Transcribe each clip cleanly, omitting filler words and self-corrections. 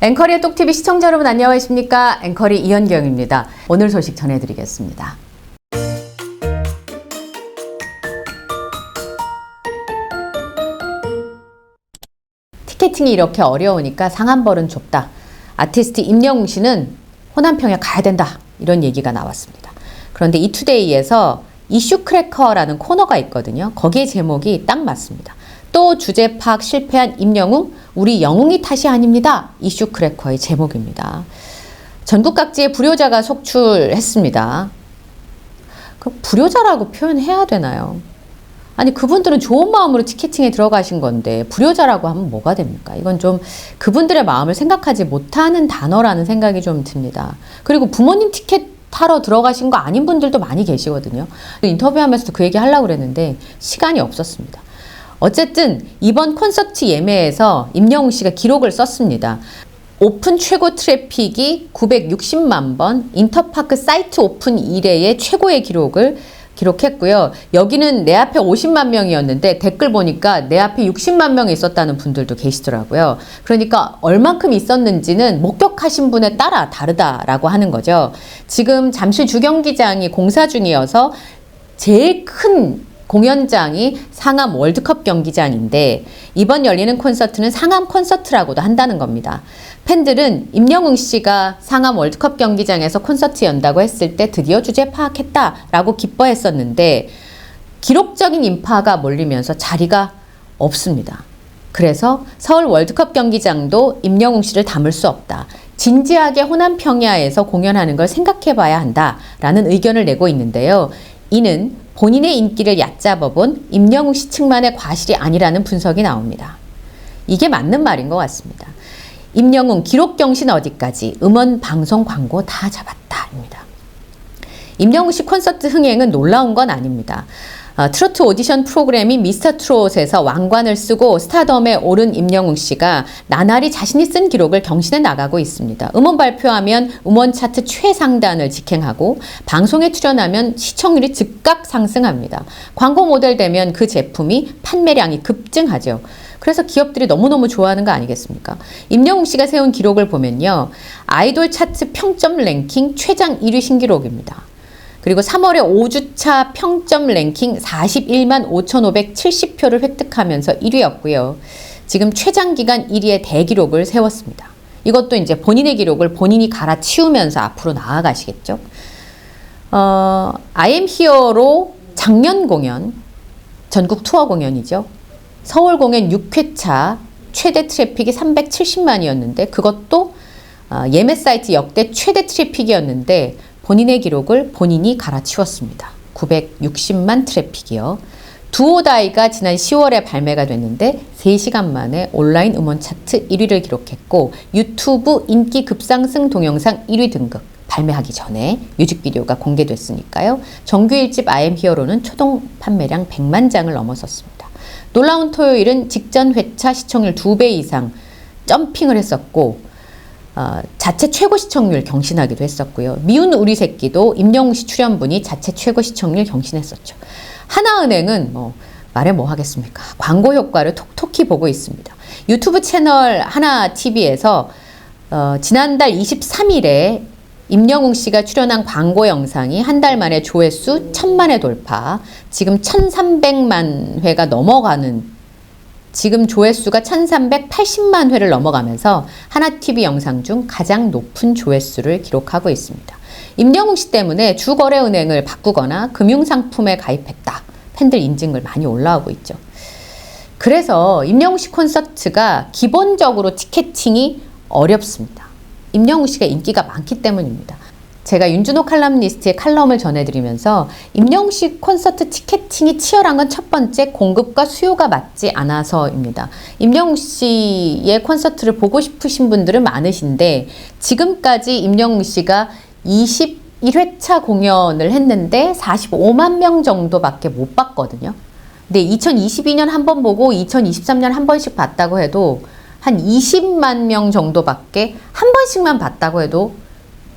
앵커리의 똑TV 시청자 여러분 안녕하십니까? 앵커리 이현경입니다. 오늘 소식 전해드리겠습니다. 티켓팅이 이렇게 어려우니까 상한벌은 좁다. 아티스트 임영웅 씨는 호남평야 가야 된다. 이런 얘기가 나왔습니다. 그런데 이투데이에서 이슈 크래커라는 코너가 있거든요. 거기에 제목이 딱 맞습니다. 또 주제 파악 실패한 임영웅, 우리 영웅이 탓이 아닙니다. 이슈 크래커의 제목입니다. 전국 각지에 불효자가 속출했습니다. 그 불효자라고 표현해야 되나요? 아니 그분들은 좋은 마음으로 티켓팅에 들어가신 건데 불효자라고 하면 뭐가 됩니까? 이건 좀 그분들의 마음을 생각하지 못하는 단어라는 생각이 좀 듭니다. 그리고 부모님 티켓 타러 들어가신 거 아닌 분들도 많이 계시거든요. 인터뷰하면서도 그 얘기 하려고 그랬는데 시간이 없었습니다. 어쨌든 이번 콘서트 예매에서 임영웅 씨가 기록을 썼습니다. 오픈 최고 트래픽이 960만 번, 인터파크 사이트 오픈 이래의 최고의 기록을 기록했고요. 여기는 내 앞에 50만 명이었는데 댓글 보니까 내 앞에 60만 명이 있었다는 분들도 계시더라고요. 그러니까 얼만큼 있었는지는 목격하신 분에 따라 다르다라고 하는 거죠. 지금 잠실 주경기장이 공사 중이어서 제일 큰 공연장이 상암 월드컵 경기장인데 이번 열리는 콘서트는 상암 콘서트라고도 한다는 겁니다. 팬들은 임영웅 씨가 상암 월드컵 경기장에서 콘서트 연다고 했을 때 드디어 주제 파악했다라고 기뻐했었는데 기록적인 인파가 몰리면서 자리가 없습니다. 그래서 서울 월드컵 경기장도 임영웅 씨를 담을 수 없다. 진지하게 호남평야에서 공연하는 걸 생각해봐야 한다라는 의견을 내고 있는데요. 이는 본인의 인기를 얕잡아본 임영웅 씨 측만의 과실이 아니라는 분석이 나옵니다. 이게 맞는 말인 것 같습니다. 임영웅 기록 경신 어디까지 음원 방송 광고 다 잡았다입니다. 임영웅 씨 콘서트 흥행은 놀라운 건 아닙니다. 트로트 오디션 프로그램인 미스터트롯에서 왕관을 쓰고 스타덤에 오른 임영웅 씨가 나날이 자신이 쓴 기록을 경신해 나가고 있습니다. 음원 발표하면 음원 차트 최상단을 직행하고 방송에 출연하면 시청률이 즉각 상승합니다. 광고 모델 되면 그 제품이 판매량이 급증하죠. 그래서 기업들이 너무너무 좋아하는 거 아니겠습니까? 임영웅 씨가 세운 기록을 보면요. 아이돌 차트 평점 랭킹 최장 1위 신기록입니다. 그리고 3월에 5주차 평점 랭킹 41만 5,570표를 획득하면서 1위였고요. 지금 최장기간 1위의 대기록을 세웠습니다. 이것도 이제 본인의 기록을 본인이 갈아치우면서 앞으로 나아가시겠죠. I am here로 작년 공연, 전국 투어 공연이죠. 서울 공연 6회차 최대 트래픽이 370만이었는데 그것도 예매 사이트 역대 최대 트래픽이었는데 본인의 기록을 본인이 갈아치웠습니다. 960만 트래픽이요. 두오다이가 지난 10월에 발매가 됐는데 3시간 만에 온라인 음원 차트 1위를 기록했고 유튜브 인기 급상승 동영상 1위 등급 발매하기 전에 뮤직비디오가 공개됐으니까요. 정규 1집 I am here로는 초동 판매량 100만 장을 넘어섰습니다. 놀라운 토요일은 직전 회차 시청률 2배 이상 점핑을 했었고 자체 최고 시청률 경신하기도 했었고요. 미운 우리 새끼도 임영웅 씨 출연분이 자체 최고 시청률 경신했었죠. 하나은행은 말해 뭐 하겠습니까? 광고 효과를 톡톡히 보고 있습니다. 유튜브 채널 하나TV에서 지난달 23일에 임영웅 씨가 출연한 광고 영상이 한 달 만에 조회수 1000만회 돌파, 지금 1300만 회가 넘어가는 지금 조회수가 1380만 회를 넘어가면서 하나TV 영상 중 가장 높은 조회수를 기록하고 있습니다. 임영웅 씨 때문에 주거래은행을 바꾸거나 금융상품에 가입했다. 팬들 인증글 많이 올라오고 있죠. 그래서 임영웅 씨 콘서트가 기본적으로 티켓팅이 어렵습니다. 임영웅 씨가 인기가 많기 때문입니다. 제가 윤준호 칼럼니스트의 칼럼을 전해드리면서 임영웅 씨 콘서트 티켓팅이 치열한 건 첫 번째 공급과 수요가 맞지 않아서입니다. 임영웅 씨의 콘서트를 보고 싶으신 분들은 많으신데 지금까지 임영웅 씨가 21회차 공연을 했는데 45만 명 정도밖에 못 봤거든요. 근데 2022년 한 번 보고 2023년 한 번씩 봤다고 해도 한 20만 명 정도밖에 한 번씩만 봤다고 해도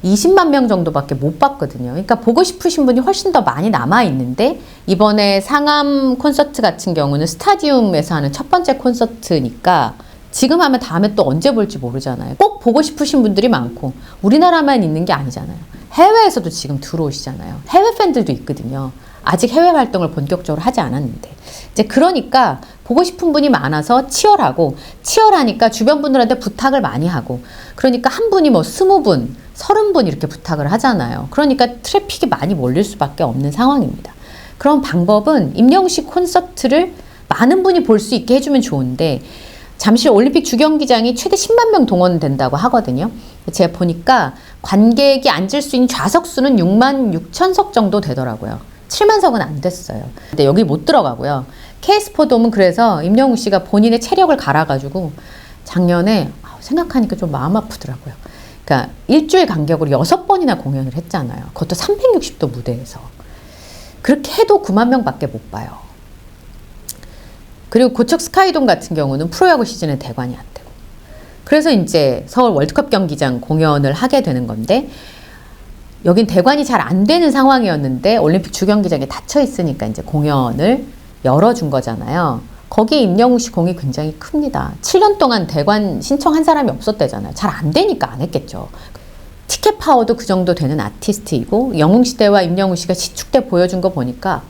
20만 명 정도밖에 못 봤거든요. 그러니까 보고 싶으신 분이 훨씬 더 많이 남아있는데 이번에 상암 콘서트 같은 경우는 스타디움에서 하는 첫 번째 콘서트니까 지금 하면 다음에 또 언제 볼지 모르잖아요. 꼭 보고 싶으신 분들이 많고 우리나라만 있는 게 아니잖아요. 해외에서도 지금 들어오시잖아요. 해외 팬들도 있거든요. 아직 해외 활동을 본격적으로 하지 않았는데. 이제 그러니까 보고 싶은 분이 많아서 치열하니까 주변 분들한테 부탁을 많이 하고, 그러니까 한 분이 뭐 20분, 30분 이렇게 부탁을 하잖아요. 그러니까 트래픽이 많이 몰릴 수밖에 없는 상황입니다. 그런 방법은 임영웅 콘서트를 많은 분이 볼 수 있게 해주면 좋은데, 잠실 올림픽 주경기장이 최대 10만 명 동원된다고 하거든요. 제가 보니까 관객이 앉을 수 있는 좌석수는 6만 6천석 정도 되더라고요. 7만 석은 안 됐어요. 근데 여기 못 들어가고요. KS포돔은 그래서 임영웅 씨가 본인의 체력을 갈아가지고 작년에 생각하니까 좀 마음 아프더라고요. 그러니까 일주일 간격으로 6번이나 공연을 했잖아요. 그것도 360도 무대에서. 그렇게 해도 9만 명밖에 못 봐요. 그리고 고척 스카이돔 같은 경우는 프로야구 시즌에 대관이 안 되고. 그래서 이제 서울 월드컵 경기장 공연을 하게 되는 건데, 여긴 대관이 잘 안 되는 상황이었는데 올림픽 주경기장에 닫혀 있으니까 이제 공연을 열어준 거잖아요. 거기에 임영웅 씨 공이 굉장히 큽니다. 7년 동안 대관 신청한 사람이 없었대잖아요. 잘 안 되니까 안 했겠죠. 티켓 파워도 그 정도 되는 아티스트이고, 영웅시대와 임영웅 씨가 시축 때 보여준 거 보니까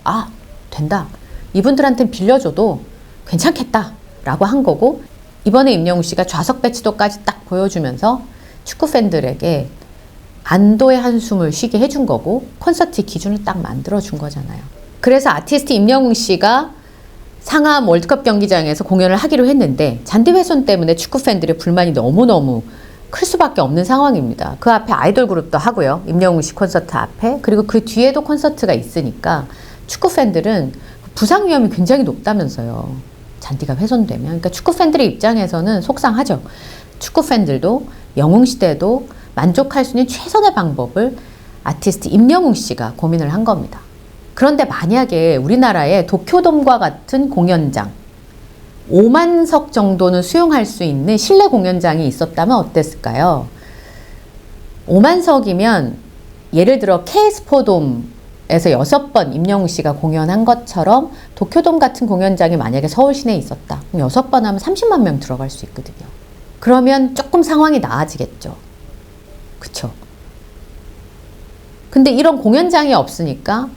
된다. 이분들한테는 빌려줘도 괜찮겠다라고 한 거고, 이번에 임영웅 씨가 좌석 배치도까지 딱 보여주면서 축구 팬들에게 안도의 한숨을 쉬게 해준 거고, 콘서트 기준을 딱 만들어준 거잖아요. 그래서 아티스트 임영웅 씨가 상암 월드컵 경기장에서 공연을 하기로 했는데 잔디 훼손 때문에 축구 팬들의 불만이 너무너무 클 수밖에 없는 상황입니다. 그 앞에 아이돌 그룹도 하고요. 임영웅 씨 콘서트 앞에. 그리고 그 뒤에도 콘서트가 있으니까 축구 팬들은 부상 위험이 굉장히 높다면서요. 잔디가 훼손되면. 그러니까 축구 팬들의 입장에서는 속상하죠. 축구 팬들도 영웅시대도 만족할 수 있는 최선의 방법을 아티스트 임영웅 씨가 고민을 한 겁니다. 그런데 만약에 우리나라에 도쿄돔과 같은 공연장 5만 석 정도는 수용할 수 있는 실내 공연장이 있었다면 어땠을까요? 5만 석이면 예를 들어 KS포돔에서 6번 임영웅 씨가 공연한 것처럼 도쿄돔 같은 공연장이 만약에 서울 시내에 있었다. 그럼 6번 하면 30만 명 들어갈 수 있거든요. 그러면 조금 상황이 나아지겠죠. 그쵸? 근데 이런 공연장이 없으니까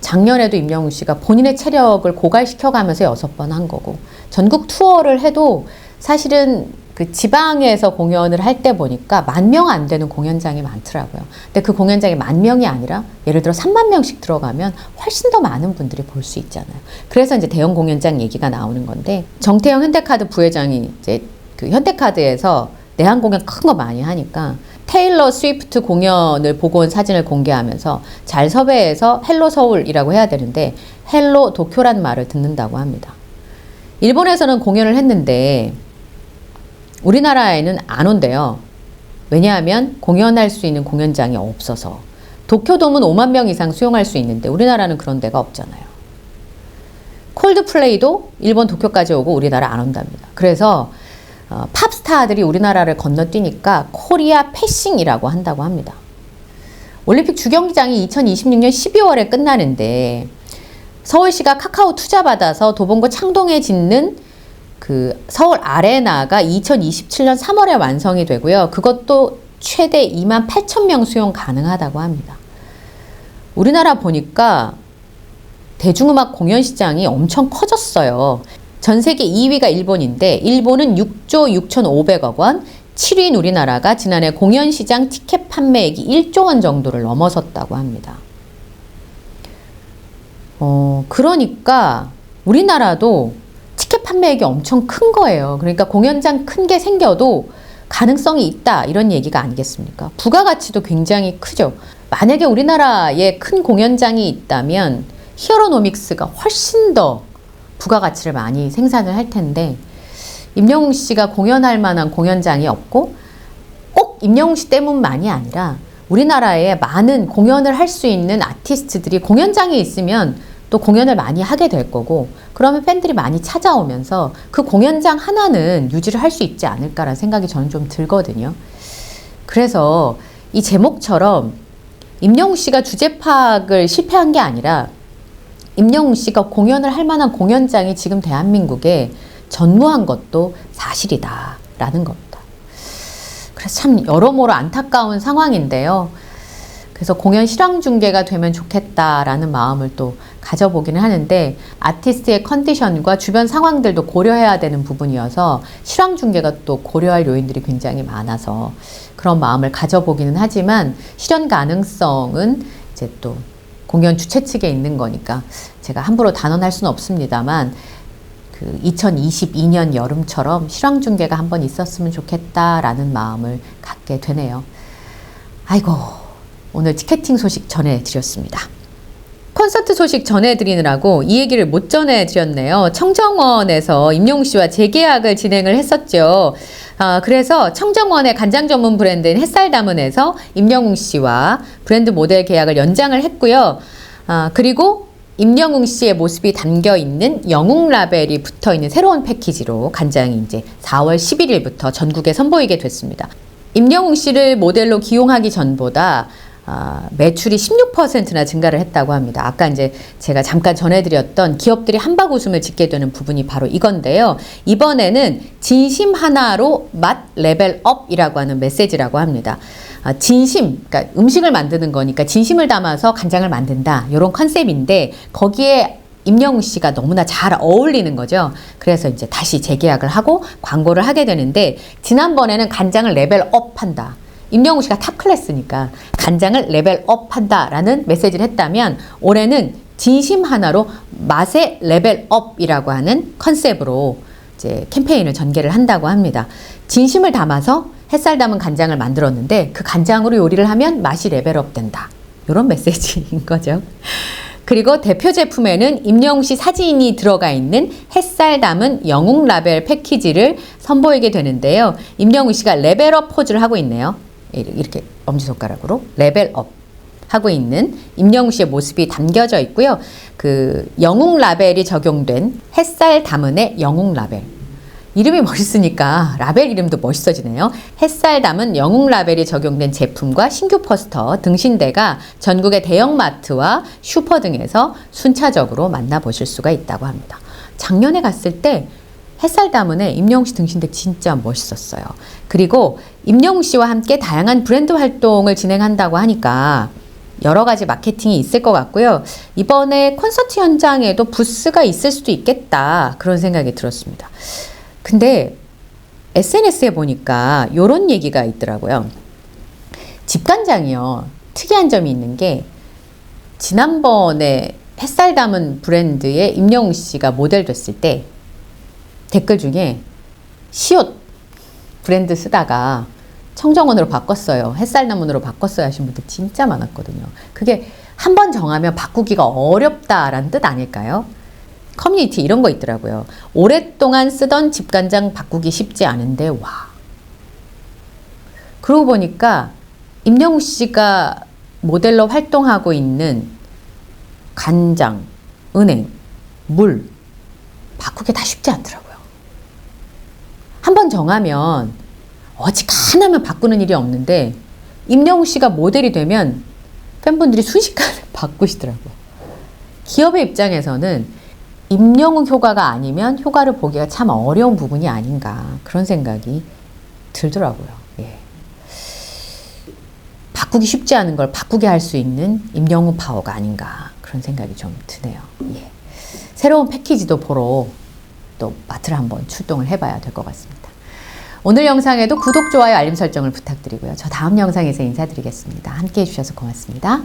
작년에도 임영웅 씨가 본인의 체력을 고갈시켜가면서 6번 한 거고, 전국 투어를 해도 사실은 그 지방에서 공연을 할 때 보니까 10,000명 안 되는 공연장이 많더라고요. 근데 그 공연장이 10,000명이 아니라 예를 들어 3만 명씩 들어가면 훨씬 더 많은 분들이 볼 수 있잖아요. 그래서 이제 대형 공연장 얘기가 나오는 건데, 정태영 현대카드 부회장이 이제 그 현대카드에서 내한 공연 큰 거 많이 하니까 테일러 스위프트 공연을 보고 온 사진을 공개하면서 잘 섭외해서 헬로 서울이라고 해야 되는데 헬로 도쿄란 말을 듣는다고 합니다. 일본에서는 공연을 했는데 우리나라에는 안 온대요. 왜냐하면 공연할 수 있는 공연장이 없어서. 도쿄돔은 5만 명 이상 수용할 수 있는데 우리나라는 그런 데가 없잖아요. 콜드플레이도 일본 도쿄까지 오고 우리나라 안 온답니다. 그래서 팝스타들이 우리나라를 건너뛰니까 코리아 패싱이라고 한다고 합니다. 올림픽 주경기장이 2026년 12월에 끝나는데 서울시가 카카오 투자받아서 도봉구 창동에 짓는 그 서울 아레나가 2027년 3월에 완성이 되고요. 그것도 최대 28,000명 수용 가능하다고 합니다. 우리나라 보니까 대중음악 공연 시장이 엄청 커졌어요. 전 세계 2위가 일본인데 일본은 6조 6,500억 원, 7위인 우리나라가 지난해 공연 시장 티켓 판매액이 1조 원 정도를 넘어섰다고 합니다. 그러니까 우리나라도 티켓 판매액이 엄청 큰 거예요. 그러니까 공연장 큰 게 생겨도 가능성이 있다, 이런 얘기가 아니겠습니까? 부가가치도 굉장히 크죠. 만약에 우리나라에 큰 공연장이 있다면 히어로노믹스가 훨씬 더 부가가치를 많이 생산을 할 텐데, 임영웅 씨가 공연할 만한 공연장이 없고, 꼭 임영웅 씨 때문만이 아니라 우리나라에 많은 공연을 할 수 있는 아티스트들이 공연장에 있으면 또 공연을 많이 하게 될 거고, 그러면 팬들이 많이 찾아오면서 그 공연장 하나는 유지를 할 수 있지 않을까라는 생각이 저는 좀 들거든요. 그래서 이 제목처럼 임영웅 씨가 주제 파악을 실패한 게 아니라 임영웅 씨가 공연을 할 만한 공연장이 지금 대한민국에 전무한 것도 사실이다라는 겁니다. 그래서 참 여러모로 안타까운 상황인데요. 그래서 공연 실황 중계가 되면 좋겠다라는 마음을 또 가져보기는 하는데 아티스트의 컨디션과 주변 상황들도 고려해야 되는 부분이어서 실황 중계가 또 고려할 요인들이 굉장히 많아서 그런 마음을 가져보기는 하지만 실현 가능성은 이제 또 공연 주최 측에 있는 거니까 제가 함부로 단언할 수는 없습니다만 그 2022년 여름처럼 실황 중계가 한번 있었으면 좋겠다라는 마음을 갖게 되네요. 아이고, 오늘 티켓팅 소식 전해드렸습니다. 콘서트 소식 전해드리느라고 이 얘기를 못 전해드렸네요. 청정원에서 임영웅 씨와 재계약을 진행을 했었죠. 그래서 청정원의 간장 전문 브랜드인 햇살다문에서 임영웅 씨와 브랜드 모델 계약을 연장을 했고요. 그리고 임영웅 씨의 모습이 담겨 있는 영웅 라벨이 붙어 있는 새로운 패키지로 간장이 이제 4월 11일부터 전국에 선보이게 됐습니다. 임영웅 씨를 모델로 기용하기 전보다 매출이 16%나 증가를 했다고 합니다. 아까 이제 제가 잠깐 전해드렸던 기업들이 한박 웃음을 짓게 되는 부분이 바로 이건데요. 이번에는 진심 하나로 맛 레벨업이라고 하는 메시지라고 합니다. 진심, 그러니까 음식을 만드는 거니까 진심을 담아서 간장을 만든다. 이런 컨셉인데 거기에 임영웅 씨가 너무나 잘 어울리는 거죠. 그래서 이제 다시 재계약을 하고 광고를 하게 되는데 지난번에는 간장을 레벨업 한다. 임영웅 씨가 탑 클래스니까 간장을 레벨업 한다라는 메시지를 했다면 올해는 진심 하나로 맛의 레벨업이라고 하는 컨셉으로 이제 캠페인을 전개를 한다고 합니다. 진심을 담아서 햇살 담은 간장을 만들었는데 그 간장으로 요리를 하면 맛이 레벨업 된다. 이런 메시지인 거죠. 그리고 대표 제품에는 임영웅 씨 사진이 들어가 있는 햇살 담은 영웅 라벨 패키지를 선보이게 되는데요. 임영웅 씨가 레벨업 포즈를 하고 있네요. 이렇게 엄지손가락으로 레벨업 하고 있는 임영웅 씨의 모습이 담겨져 있고요. 그 영웅 라벨이 적용된 햇살 담은의 영웅 라벨. 이름이 멋있으니까 라벨 이름도 멋있어지네요. 햇살 담은 영웅 라벨이 적용된 제품과 신규 포스터, 등신대가 전국의 대형마트와 슈퍼 등에서 순차적으로 만나보실 수가 있다고 합니다. 작년에 갔을 때 햇살 다문의 임영웅 씨 등신대 진짜 멋있었어요. 그리고 임영웅 씨와 함께 다양한 브랜드 활동을 진행한다고 하니까 여러 가지 마케팅이 있을 것 같고요. 이번에 콘서트 현장에도 부스가 있을 수도 있겠다. 그런 생각이 들었습니다. 근데 SNS에 보니까 이런 얘기가 있더라고요. 집간장이요. 특이한 점이 있는 게 지난번에 햇살 담은 브랜드에 임영웅 씨가 모델 됐을 때 댓글 중에 시옷 브랜드 쓰다가 청정원으로 바꿨어요. 햇살 담은으로 바꿨어요 하신 분들 진짜 많았거든요. 그게 한 번 정하면 바꾸기가 어렵다라는 뜻 아닐까요? 커뮤니티 이런 거 있더라고요. 오랫동안 쓰던 집간장 바꾸기 쉽지 않은데 와. 그러고 보니까 임영웅 씨가 모델로 활동하고 있는 간장, 은행, 물 바꾸기 다 쉽지 않더라고요. 한 번 정하면 어지간하면 바꾸는 일이 없는데 임영웅 씨가 모델이 되면 팬분들이 순식간에 바꾸시더라고요. 기업의 입장에서는 임영웅 효과가 아니면 효과를 보기가 참 어려운 부분이 아닌가 그런 생각이 들더라고요. 예. 바꾸기 쉽지 않은 걸 바꾸게 할 수 있는 임영웅 파워가 아닌가 그런 생각이 좀 드네요. 예. 새로운 패키지도 보러 또 마트를 한번 출동을 해봐야 될 것 같습니다. 오늘 영상에도 구독, 좋아요, 알림 설정을 부탁드리고요. 저 다음 영상에서 인사드리겠습니다. 함께 해주셔서 고맙습니다.